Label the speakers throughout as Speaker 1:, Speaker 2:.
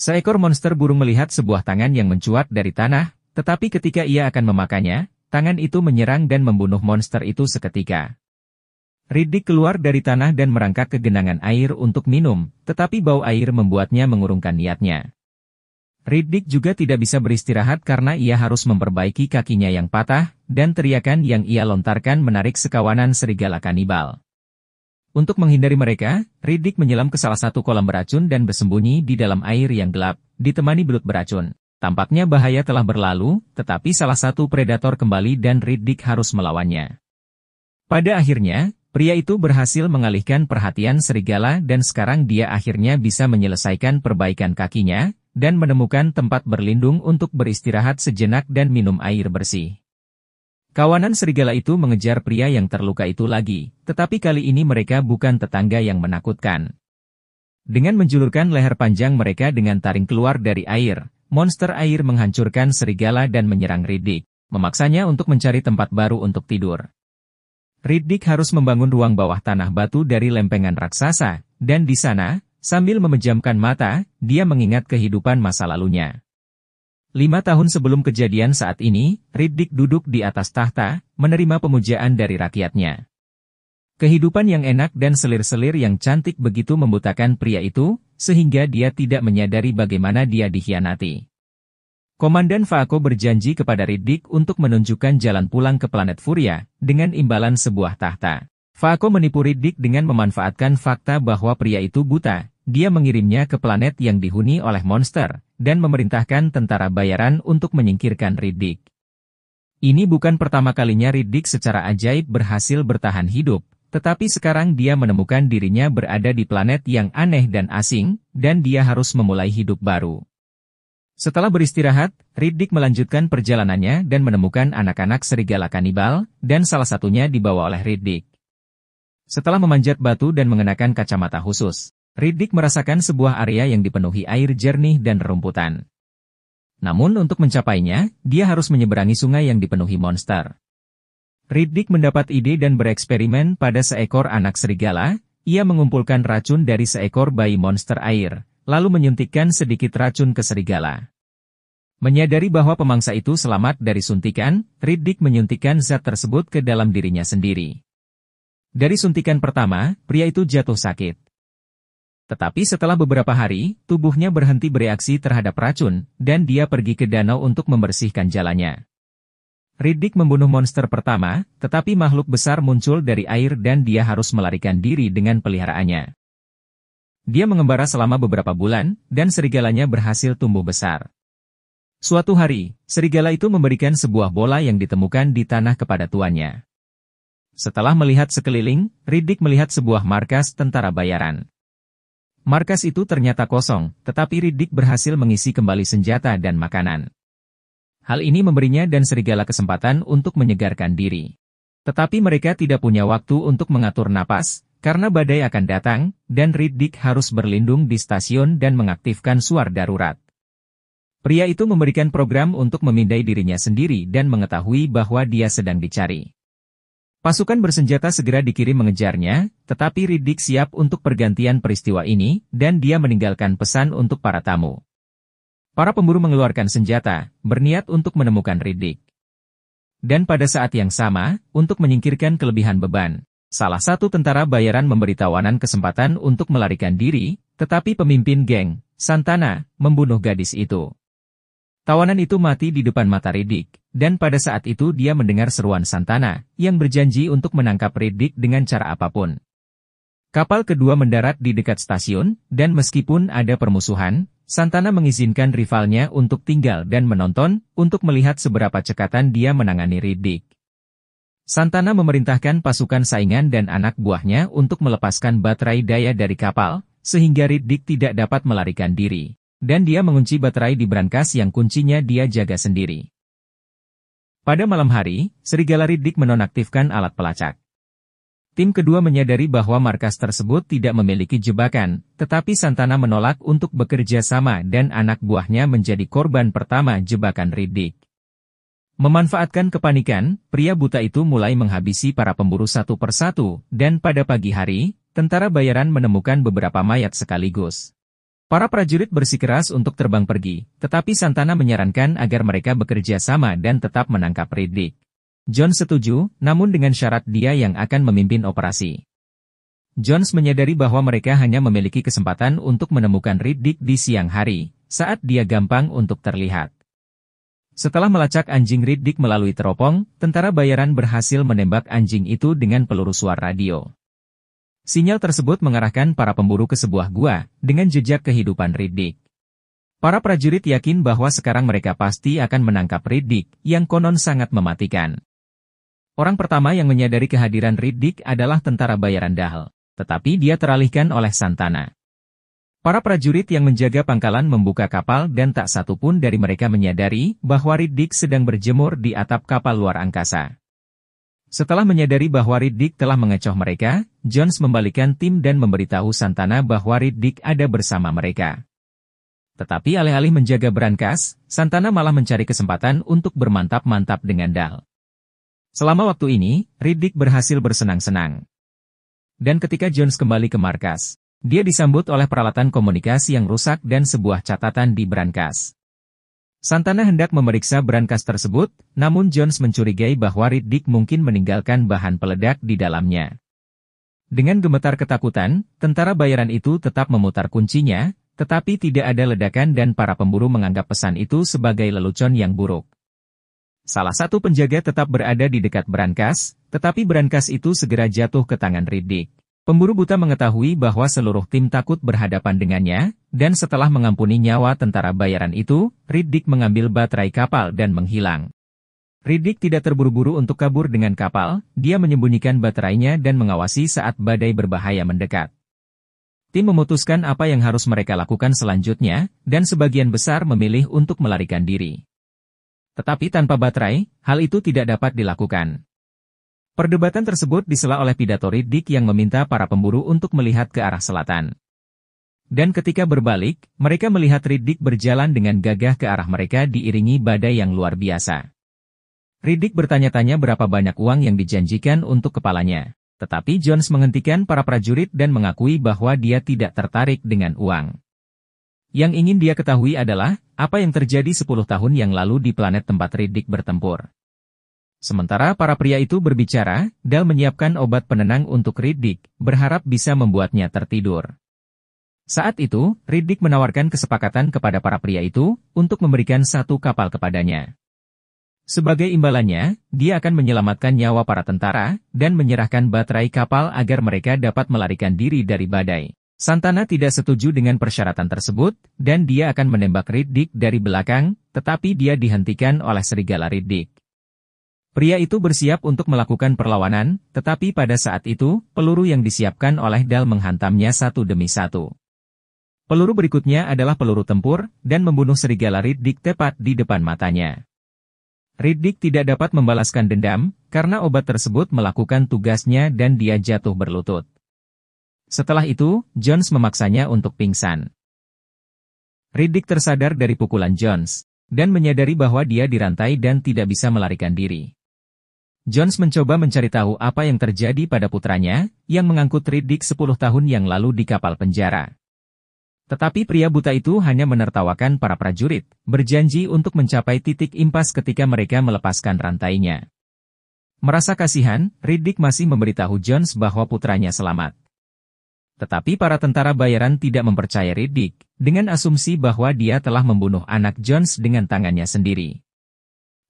Speaker 1: Seekor monster burung melihat sebuah tangan yang mencuat dari tanah, tetapi ketika ia akan memakannya, tangan itu menyerang dan membunuh monster itu seketika. Riddick keluar dari tanah dan merangkak ke genangan air untuk minum, tetapi bau air membuatnya mengurungkan niatnya. Riddick juga tidak bisa beristirahat karena ia harus memperbaiki kakinya yang patah, dan teriakan yang ia lontarkan menarik sekawanan serigala kanibal. Untuk menghindari mereka, Riddick menyelam ke salah satu kolam beracun dan bersembunyi di dalam air yang gelap, ditemani belut beracun. Tampaknya bahaya telah berlalu, tetapi salah satu predator kembali dan Riddick harus melawannya. Pada akhirnya, pria itu berhasil mengalihkan perhatian serigala dan sekarang dia akhirnya bisa menyelesaikan perbaikan kakinya, dan menemukan tempat berlindung untuk beristirahat sejenak dan minum air bersih. Kawanan serigala itu mengejar pria yang terluka itu lagi, tetapi kali ini mereka bukan tetangga yang menakutkan. Dengan menjulurkan leher panjang mereka dengan taring keluar dari air, monster air menghancurkan serigala dan menyerang Riddick, memaksanya untuk mencari tempat baru untuk tidur. Riddick harus membangun ruang bawah tanah batu dari lempengan raksasa, dan di sana, sambil memejamkan mata, dia mengingat kehidupan masa lalunya. 5 tahun sebelum kejadian saat ini, Riddick duduk di atas tahta, menerima pemujaan dari rakyatnya. Kehidupan yang enak dan selir-selir yang cantik begitu membutakan pria itu, sehingga dia tidak menyadari bagaimana dia dikhianati. Komandan Faako berjanji kepada Riddick untuk menunjukkan jalan pulang ke planet Furia, dengan imbalan sebuah tahta. Faako menipu Riddick dengan memanfaatkan fakta bahwa pria itu buta. Dia mengirimnya ke planet yang dihuni oleh monster, dan memerintahkan tentara bayaran untuk menyingkirkan Riddick. Ini bukan pertama kalinya Riddick secara ajaib berhasil bertahan hidup, tetapi sekarang dia menemukan dirinya berada di planet yang aneh dan asing, dan dia harus memulai hidup baru. Setelah beristirahat, Riddick melanjutkan perjalanannya dan menemukan anak-anak serigala kanibal, dan salah satunya dibawa oleh Riddick. Setelah memanjat batu dan mengenakan kacamata khusus, Riddick merasakan sebuah area yang dipenuhi air jernih dan rerumputan. Namun untuk mencapainya, dia harus menyeberangi sungai yang dipenuhi monster. Riddick mendapat ide dan bereksperimen pada seekor anak serigala. Ia mengumpulkan racun dari seekor bayi monster air, lalu menyuntikkan sedikit racun ke serigala. Menyadari bahwa pemangsa itu selamat dari suntikan, Riddick menyuntikkan zat tersebut ke dalam dirinya sendiri. Dari suntikan pertama, pria itu jatuh sakit. Tetapi setelah beberapa hari, tubuhnya berhenti bereaksi terhadap racun, dan dia pergi ke danau untuk membersihkan jalannya. Riddick membunuh monster pertama, tetapi makhluk besar muncul dari air dan dia harus melarikan diri dengan peliharaannya. Dia mengembara selama beberapa bulan, dan serigalanya berhasil tumbuh besar. Suatu hari, serigala itu memberikan sebuah bola yang ditemukan di tanah kepada tuannya. Setelah melihat sekeliling, Riddick melihat sebuah markas tentara bayaran. Markas itu ternyata kosong, tetapi Riddick berhasil mengisi kembali senjata dan makanan. Hal ini memberinya dan serigala kesempatan untuk menyegarkan diri. Tetapi mereka tidak punya waktu untuk mengatur napas, karena badai akan datang, dan Riddick harus berlindung di stasiun dan mengaktifkan suar darurat. Pria itu memberikan program untuk memindai dirinya sendiri dan mengetahui bahwa dia sedang dicari. Pasukan bersenjata segera dikirim mengejarnya, tetapi Riddick siap untuk pergantian peristiwa ini, dan dia meninggalkan pesan untuk para tamu. Para pemburu mengeluarkan senjata, berniat untuk menemukan Riddick. Dan pada saat yang sama, untuk menyingkirkan kelebihan beban, salah satu tentara bayaran memberi tawanan kesempatan untuk melarikan diri, tetapi pemimpin geng, Santana, membunuh gadis itu. Tawanan itu mati di depan mata Riddick, dan pada saat itu dia mendengar seruan Santana, yang berjanji untuk menangkap Riddick dengan cara apapun. Kapal kedua mendarat di dekat stasiun, dan meskipun ada permusuhan, Santana mengizinkan rivalnya untuk tinggal dan menonton, untuk melihat seberapa cekatan dia menangani Riddick. Santana memerintahkan pasukan saingan dan anak buahnya untuk melepaskan baterai daya dari kapal, sehingga Riddick tidak dapat melarikan diri. Dan dia mengunci baterai di brankas yang kuncinya dia jaga sendiri. Pada malam hari, serigala Riddick menonaktifkan alat pelacak. Tim kedua menyadari bahwa markas tersebut tidak memiliki jebakan, tetapi Santana menolak untuk bekerja sama dan anak buahnya menjadi korban pertama jebakan Riddick. Memanfaatkan kepanikan, pria buta itu mulai menghabisi para pemburu satu persatu, dan pada pagi hari, tentara bayaran menemukan beberapa mayat sekaligus. Para prajurit bersikeras untuk terbang pergi, tetapi Santana menyarankan agar mereka bekerja sama dan tetap menangkap Riddick. Jones setuju, namun dengan syarat dia yang akan memimpin operasi. Jones menyadari bahwa mereka hanya memiliki kesempatan untuk menemukan Riddick di siang hari, saat dia gampang untuk terlihat. Setelah melacak anjing Riddick melalui teropong, tentara bayaran berhasil menembak anjing itu dengan peluru suara radio. Sinyal tersebut mengarahkan para pemburu ke sebuah gua, dengan jejak kehidupan Riddick. Para prajurit yakin bahwa sekarang mereka pasti akan menangkap Riddick, yang konon sangat mematikan. Orang pertama yang menyadari kehadiran Riddick adalah tentara bayaran Dahl, tetapi dia teralihkan oleh Santana. Para prajurit yang menjaga pangkalan membuka kapal dan tak satu pun dari mereka menyadari bahwa Riddick sedang berjemur di atap kapal luar angkasa. Setelah menyadari bahwa Riddick telah mengecoh mereka, Jones membalikan tim dan memberitahu Santana bahwa Riddick ada bersama mereka. Tetapi alih-alih menjaga berangkas, Santana malah mencari kesempatan untuk bermantap-mantap dengan Dahl. Selama waktu ini, Riddick berhasil bersenang-senang. Dan ketika Jones kembali ke markas, dia disambut oleh peralatan komunikasi yang rusak dan sebuah catatan di berangkas. Santana hendak memeriksa berangkas tersebut, namun Jones mencurigai bahwa Riddick mungkin meninggalkan bahan peledak di dalamnya. Dengan gemetar ketakutan, tentara bayaran itu tetap memutar kuncinya, tetapi tidak ada ledakan dan para pemburu menganggap pesan itu sebagai lelucon yang buruk. Salah satu penjaga tetap berada di dekat berangkas, tetapi berangkas itu segera jatuh ke tangan Riddick. Pemburu buta mengetahui bahwa seluruh tim takut berhadapan dengannya, dan setelah mengampuni nyawa tentara bayaran itu, Riddick mengambil baterai kapal dan menghilang. Riddick tidak terburu-buru untuk kabur dengan kapal, dia menyembunyikan baterainya dan mengawasi saat badai berbahaya mendekat. Tim memutuskan apa yang harus mereka lakukan selanjutnya, dan sebagian besar memilih untuk melarikan diri. Tetapi tanpa baterai, hal itu tidak dapat dilakukan. Perdebatan tersebut disela oleh pidato Riddick yang meminta para pemburu untuk melihat ke arah selatan. Dan ketika berbalik, mereka melihat Riddick berjalan dengan gagah ke arah mereka diiringi badai yang luar biasa. Riddick bertanya-tanya berapa banyak uang yang dijanjikan untuk kepalanya. Tetapi Jones menghentikan para prajurit dan mengakui bahwa dia tidak tertarik dengan uang. Yang ingin dia ketahui adalah, apa yang terjadi 10 tahun yang lalu di planet tempat Riddick bertempur. Sementara para pria itu berbicara, Dahl menyiapkan obat penenang untuk Riddick, berharap bisa membuatnya tertidur. Saat itu, Riddick menawarkan kesepakatan kepada para pria itu, untuk memberikan satu kapal kepadanya. Sebagai imbalannya, dia akan menyelamatkan nyawa para tentara, dan menyerahkan baterai kapal agar mereka dapat melarikan diri dari badai. Santana tidak setuju dengan persyaratan tersebut, dan dia akan menembak Riddick dari belakang, tetapi dia dihentikan oleh serigala Riddick. Pria itu bersiap untuk melakukan perlawanan, tetapi pada saat itu, peluru yang disiapkan oleh Dahl menghantamnya satu demi satu. Peluru berikutnya adalah peluru tempur, dan membunuh serigala Riddick tepat di depan matanya. Riddick tidak dapat membalaskan dendam, karena obat tersebut melakukan tugasnya dan dia jatuh berlutut. Setelah itu, Jones memaksanya untuk pingsan. Riddick tersadar dari pukulan Jones, dan menyadari bahwa dia dirantai dan tidak bisa melarikan diri. Jones mencoba mencari tahu apa yang terjadi pada putranya, yang mengangkut Riddick 10 tahun yang lalu di kapal penjara. Tetapi pria buta itu hanya menertawakan para prajurit, berjanji untuk mencapai titik impas ketika mereka melepaskan rantainya. Merasa kasihan, Riddick masih memberitahu Jones bahwa putranya selamat. Tetapi para tentara bayaran tidak mempercayai Riddick, dengan asumsi bahwa dia telah membunuh anak Jones dengan tangannya sendiri.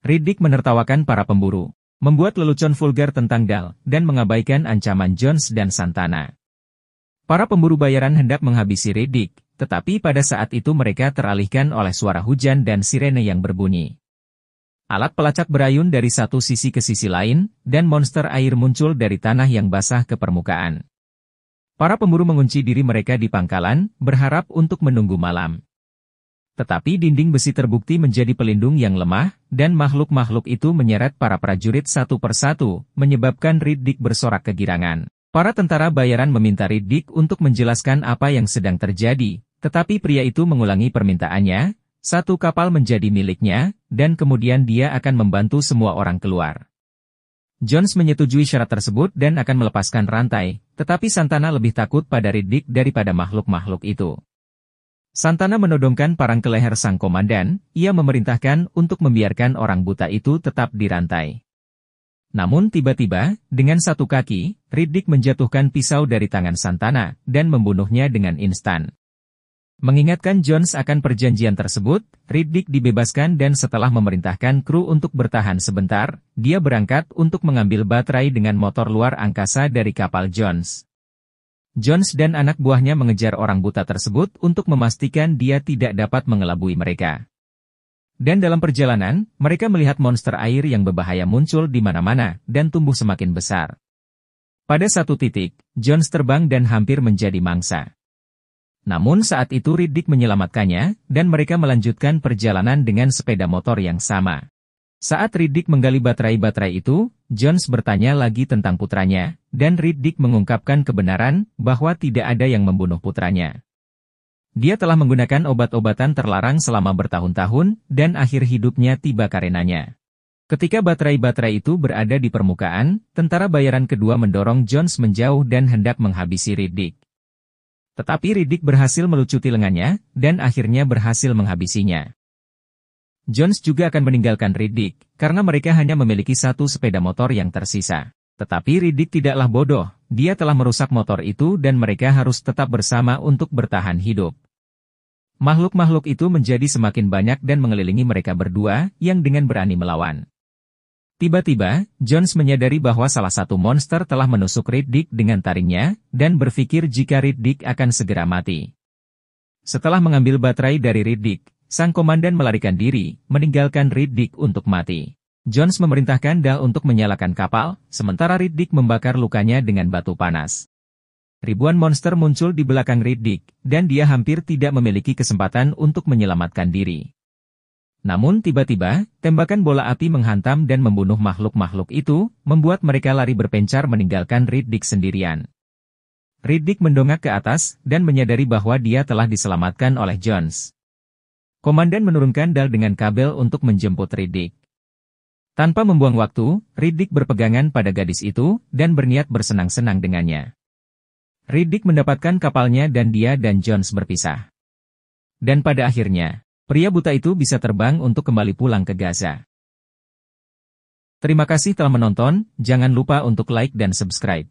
Speaker 1: Riddick menertawakan para pemburu, membuat lelucon vulgar tentang Dahl, dan mengabaikan ancaman Jones dan Santana. Para pemburu bayaran hendak menghabisi Riddick, tetapi pada saat itu mereka teralihkan oleh suara hujan dan sirene yang berbunyi. Alat pelacak berayun dari satu sisi ke sisi lain, dan monster air muncul dari tanah yang basah ke permukaan. Para pemburu mengunci diri mereka di pangkalan, berharap untuk menunggu malam. Tetapi dinding besi terbukti menjadi pelindung yang lemah, dan makhluk-makhluk itu menyeret para prajurit satu persatu, menyebabkan Riddick bersorak kegirangan. Para tentara bayaran meminta Riddick untuk menjelaskan apa yang sedang terjadi, tetapi pria itu mengulangi permintaannya, satu kapal menjadi miliknya, dan kemudian dia akan membantu semua orang keluar. Jones menyetujui syarat tersebut dan akan melepaskan rantai, tetapi Santana lebih takut pada Riddick daripada makhluk-makhluk itu. Santana menodongkan parang ke leher sang komandan, ia memerintahkan untuk membiarkan orang buta itu tetap dirantai. Namun tiba-tiba, dengan satu kaki, Riddick menjatuhkan pisau dari tangan Santana, dan membunuhnya dengan instan. Mengingatkan Jones akan perjanjian tersebut, Riddick dibebaskan dan setelah memerintahkan kru untuk bertahan sebentar, dia berangkat untuk mengambil baterai dengan motor luar angkasa dari kapal Jones. Jones dan anak buahnya mengejar orang buta tersebut untuk memastikan dia tidak dapat mengelabui mereka. Dan dalam perjalanan, mereka melihat monster air yang berbahaya muncul di mana-mana dan tumbuh semakin besar. Pada satu titik, Jones terbang dan hampir menjadi mangsa. Namun saat itu Riddick menyelamatkannya, dan mereka melanjutkan perjalanan dengan sepeda motor yang sama. Saat Riddick menggali baterai-baterai itu, Jones bertanya lagi tentang putranya, dan Riddick mengungkapkan kebenaran bahwa tidak ada yang membunuh putranya. Dia telah menggunakan obat-obatan terlarang selama bertahun-tahun, dan akhir hidupnya tiba karenanya. Ketika baterai-baterai itu berada di permukaan, tentara bayaran kedua mendorong Jones menjauh dan hendak menghabisi Riddick. Tetapi Riddick berhasil melucuti lengannya, dan akhirnya berhasil menghabisinya. Jones juga akan meninggalkan Riddick, karena mereka hanya memiliki satu sepeda motor yang tersisa. Tetapi Riddick tidaklah bodoh, dia telah merusak motor itu dan mereka harus tetap bersama untuk bertahan hidup. Makhluk-makhluk itu menjadi semakin banyak dan mengelilingi mereka berdua, yang dengan berani melawan. Tiba-tiba, Jones menyadari bahwa salah satu monster telah menusuk Riddick dengan taringnya, dan berpikir jika Riddick akan segera mati. Setelah mengambil baterai dari Riddick, sang komandan melarikan diri, meninggalkan Riddick untuk mati. Jones memerintahkan Dal untuk menyalakan kapal, sementara Riddick membakar lukanya dengan batu panas. Ribuan monster muncul di belakang Riddick, dan dia hampir tidak memiliki kesempatan untuk menyelamatkan diri. Namun tiba-tiba, tembakan bola api menghantam dan membunuh makhluk-makhluk itu, membuat mereka lari berpencar meninggalkan Riddick sendirian. Riddick mendongak ke atas, dan menyadari bahwa dia telah diselamatkan oleh Jones. Komandan menurunkan Dal dengan kabel untuk menjemput Riddick. Tanpa membuang waktu, Riddick berpegangan pada gadis itu, dan berniat bersenang-senang dengannya. Riddick mendapatkan kapalnya dan dia dan Jones berpisah. Dan pada akhirnya, pria buta itu bisa terbang untuk kembali pulang ke Gaza. Terima kasih telah menonton, jangan lupa untuk like dan subscribe.